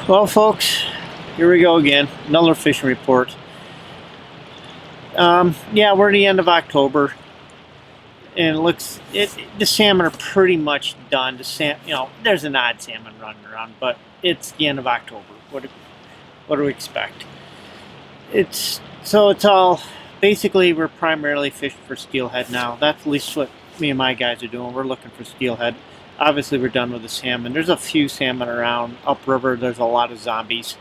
Well, folks, here we go again. Another fishing report. Yeah, we're at the end of October, and the salmon are pretty much done. There's an odd salmon running around, but it's the end of October. What do we expect? It's all basically we're primarily fishing for steelhead now. That's at least what me and my guys are doing. We're looking for steelhead. Obviously, we're done with the salmon. There's a few salmon around upriver. There's a lot of zombies.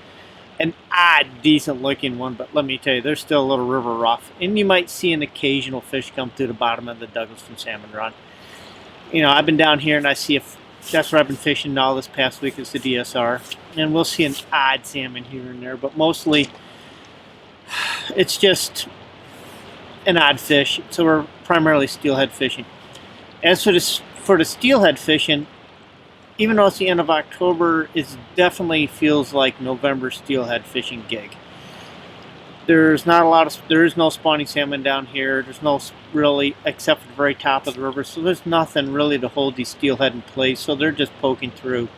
An odd, decent-looking one, but let me tell you, there's still a little river rough. And you might see an occasional fish come through the bottom of the Douglaston Salmon Run. You know, I've been down here and I see that's where I've been fishing all this past week is the DSR. And we'll see an odd salmon here and there, but mostly it's just an odd fish. So we're primarily steelhead fishing. As for the steelhead fishing, even though it's the end of October, it definitely feels like November steelhead fishing gig. There is no spawning salmon down here. There's no really, except for the very top of the river. So there's nothing really to hold these steelhead in place. So they're just poking through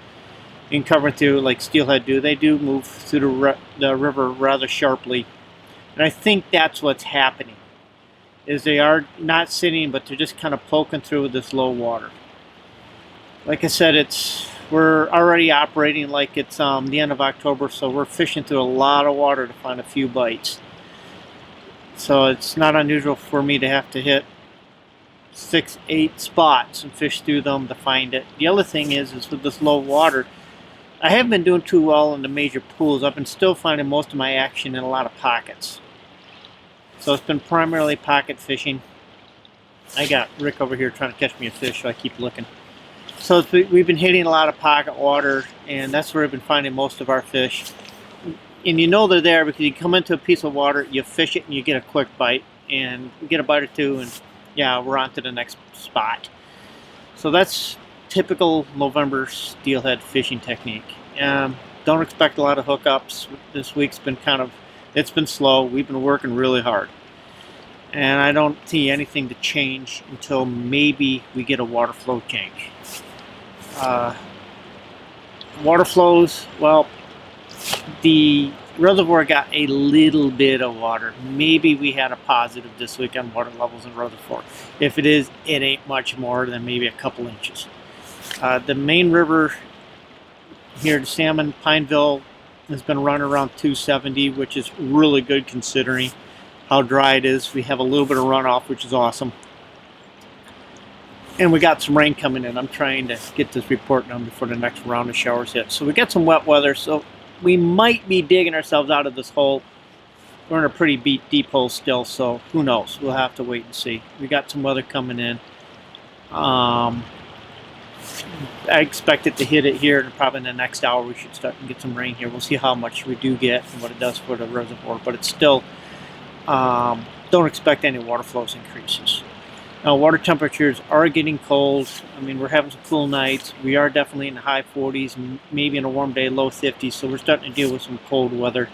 and covering through like steelhead do. They do move through the river rather sharply. And I think that's what's happening, is they are not sitting, but they're just kind of poking through with this low water. Like I said, we're already operating like it's the end of October, so we're fishing through a lot of water to find a few bites. So it's not unusual for me to have to hit 6-8 spots and fish through them to find it. The other thing is with this low water, I haven't been doing too well in the major pools. I've been still finding most of my action in a lot of pockets. So it's been primarily pocket fishing. I got Rick over here trying to catch me a fish, so I keep looking. So we've been hitting a lot of pocket water, and that's where I've been finding most of our fish. And you know they're there because you come into a piece of water, you fish it, and you get a quick bite. And you get a bite or two, and yeah, we're on to the next spot. So that's typical November steelhead fishing technique. Don't expect a lot of hookups. This week's been it's been slow. We've been working really hard. And I don't see anything to change until maybe we get a water flow change. Water flows, well, the reservoir got a little bit of water. Maybe we had a positive this week on water levels in reservoir. If it is, it ain't much more than maybe a couple inches. The main river here, the Salmon Pineville, has been running around 270, which is really good considering how dry it is. We have a little bit of runoff, which is awesome. And we got some rain coming in. I'm trying to get this report done before the next round of showers hit. So we got some wet weather, so we might be digging ourselves out of this hole. We're in a pretty deep hole still, so who knows? We'll have to wait and see. We got some weather coming in. I expect it to hit it here, and probably in the next hour we should start to get some rain here. We'll see how much we do get and what it does for the reservoir, but it's still, don't expect any water flows increases. Now, water temperatures are getting cold. I mean, we're having some cool nights. We are definitely in the high 40s, maybe in a warm day, low 50s, so we're starting to deal with some cold weather.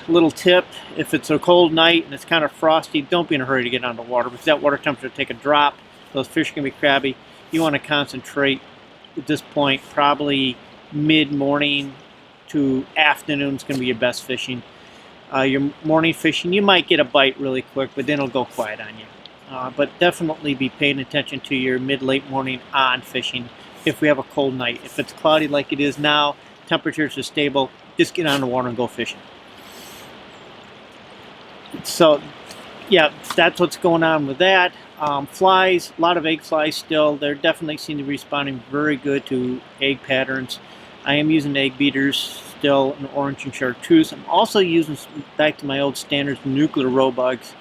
Little tip, if it's a cold night and it's kind of frosty, don't be in a hurry to get on the water because that water temperature will take a drop. Those fish can be crabby. You want to concentrate at this point, probably mid-morning to afternoon is going to be your best fishing. Your morning fishing, you might get a bite really quick, but then it'll go quiet on you. But definitely be paying attention to your mid-late morning on fishing if we have a cold night. If it's cloudy like it is now, temperatures are stable, just get on the water and go fishing. So, yeah, that's what's going on with that. Flies, a lot of egg flies still. They're definitely seem to be responding very good to egg patterns. I am using egg beaters still in orange and chartreuse. I'm also using, back to my old standards, nuclear roe bugs.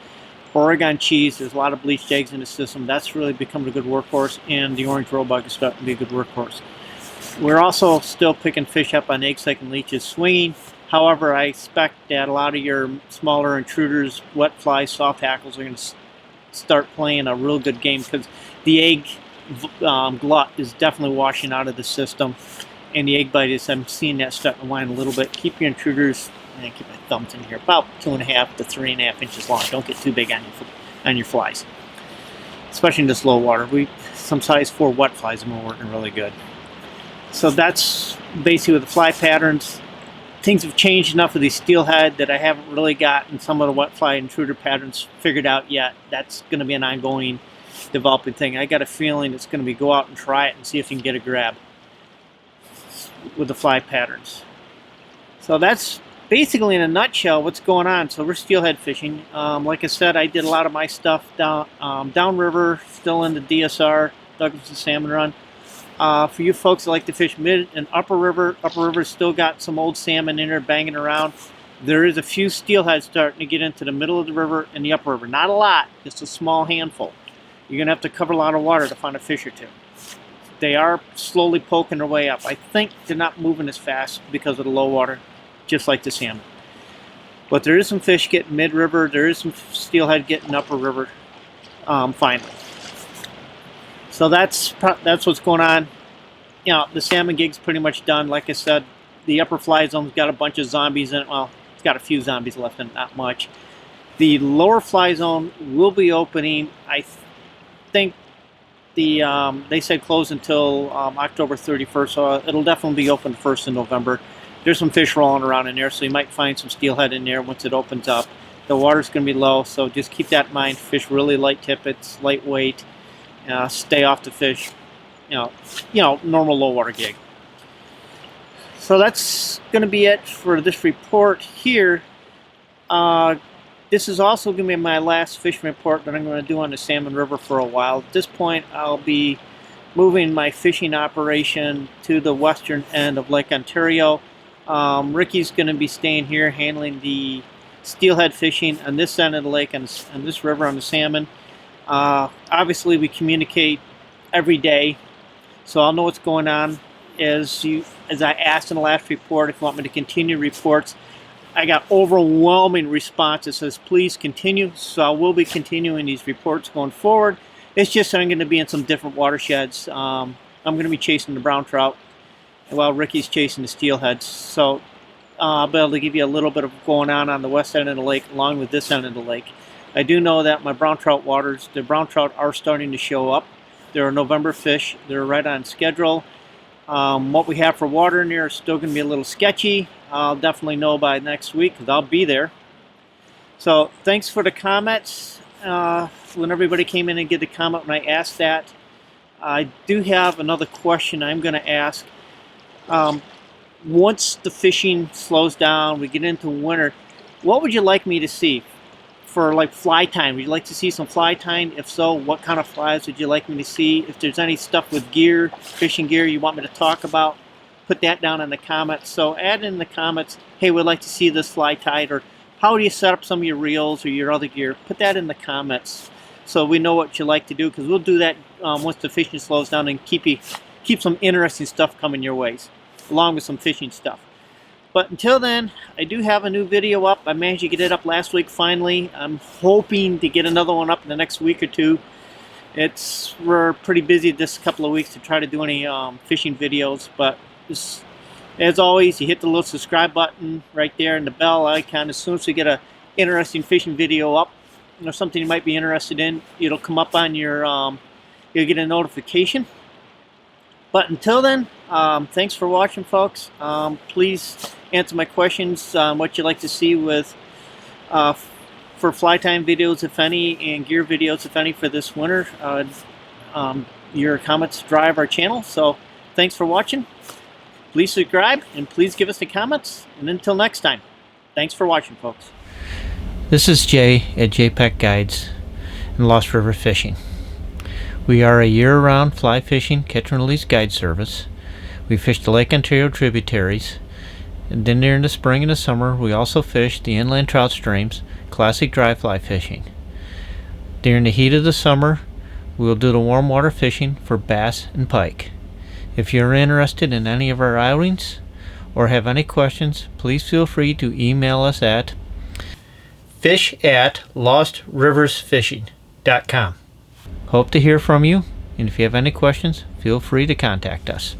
Oregon cheese, there's a lot of bleached eggs in the system. That's really become a good workhorse, and the orange roe bug is starting to be a good workhorse. We're also still picking fish up on egg sac and leeches swinging. However, I expect that a lot of your smaller intruders, wet flies, soft hackles are going to start playing a real good game because the egg glut is definitely washing out of the system, and the egg bite is, I'm seeing that starting to whine a little bit. Keep your intruders, and keep my thumbs in here, about 2.5 to 3.5 inches long. Don't get too big on your flies, especially in this low water. Some size 4 wet flies have been working really good. So that's basically with the fly patterns, things have changed enough with these steelhead that I haven't really gotten some of the wet fly intruder patterns figured out yet. That's going to be an ongoing developing thing. I got a feeling it's going to be go out and try it and see if you can get a grab with the fly patterns. So that's basically in a nutshell what's going on. So we're steelhead fishing. Like I said, I did a lot of my stuff downriver, still in the DSR, Douglaston Salmon Run. For you folks that like to fish mid and upper river's still got some old salmon in there banging around. There is a few steelhead starting to get into the middle of the river and the upper river. Not a lot, just a small handful. You're going to have to cover a lot of water to find a fish or two. They are slowly poking their way up. I think they're not moving as fast because of the low water, just like the salmon. But there is some fish getting mid-river. There is some steelhead getting upper river finally. So that's what's going on. You know, the salmon gig's pretty much done. Like I said, the upper fly zone's got a bunch of zombies in it. Well, it's got a few zombies left in it, not much. The lower fly zone will be opening, I think they said close until October 31st, so it'll definitely be open 1st of November. There's some fish rolling around in there, so you might find some steelhead in there once it opens up. The water's going to be low, so just keep that in mind. Fish really light tippets, lightweight. Stay off the fish. You know, normal low water gig. So that's going to be it for this report here. This is also going to be my last fishing report that I'm going to do on the Salmon River for a while. At this point, I'll be moving my fishing operation to the western end of Lake Ontario. Ricky's going to be staying here handling the steelhead fishing on this end of the lake and this river on the salmon. Obviously, we communicate every day, so I'll know what's going on. As I asked in the last report, if you want me to continue reports, I got overwhelming response that says please continue, so I will be continuing these reports going forward. It's just that I'm going to be in some different watersheds. I'm going to be chasing the brown trout while Ricky's chasing the steelheads, so I'll be able to give you a little bit of going on the west end of the lake along with this end of the lake. I do know that my brown trout waters, the brown trout are starting to show up. They're November fish. They're right on schedule. What we have for water in there is still going to be a little sketchy. I'll definitely know by next week because I'll be there. So thanks for the comments. When everybody came in and gave the comment when I asked that. I do have another question I'm going to ask. Once the fishing slows down, we get into winter, what would you like me to see for like fly time? Would you like to see some fly time? If so, what kind of flies would you like me to see? If there's any stuff with gear, fishing gear you want me to talk about, put that down in the comments. So add in the comments, hey, we'd like to see this fly tied, or how do you set up some of your reels or your other gear? Put that in the comments so we know what you like to do, because we'll do that once the fishing slows down and keep some interesting stuff coming your ways, along with some fishing stuff. But until then, I do have a new video up. I managed to get it up last week finally. I'm hoping to get another one up in the next week or two. We're pretty busy this couple of weeks to try to do any fishing videos, but as always, you hit the little subscribe button right there and the bell icon. As soon as we get an interesting fishing video up, or something you might be interested in, it'll come up on your, you'll get a notification. But until then, thanks for watching, folks. Please answer my questions on what you'd like to see with for fly time videos, if any, and gear videos, if any, for this winter. Your comments drive our channel, so thanks for watching. Please subscribe, and please give us the comments. And until next time, thanks for watching, folks. This is Jay at Peck Guides and Lost River Fishing. We are a year-round fly fishing catch and release guide service. We fish the Lake Ontario tributaries, and then during the spring and the summer we also fish the inland trout streams, classic dry fly fishing. During the heat of the summer we will do the warm water fishing for bass and pike. If you're interested in any of our outings or have any questions, please feel free to email us at fish@lostriversfishing.com. Hope to hear from you, and if you have any questions, feel free to contact us.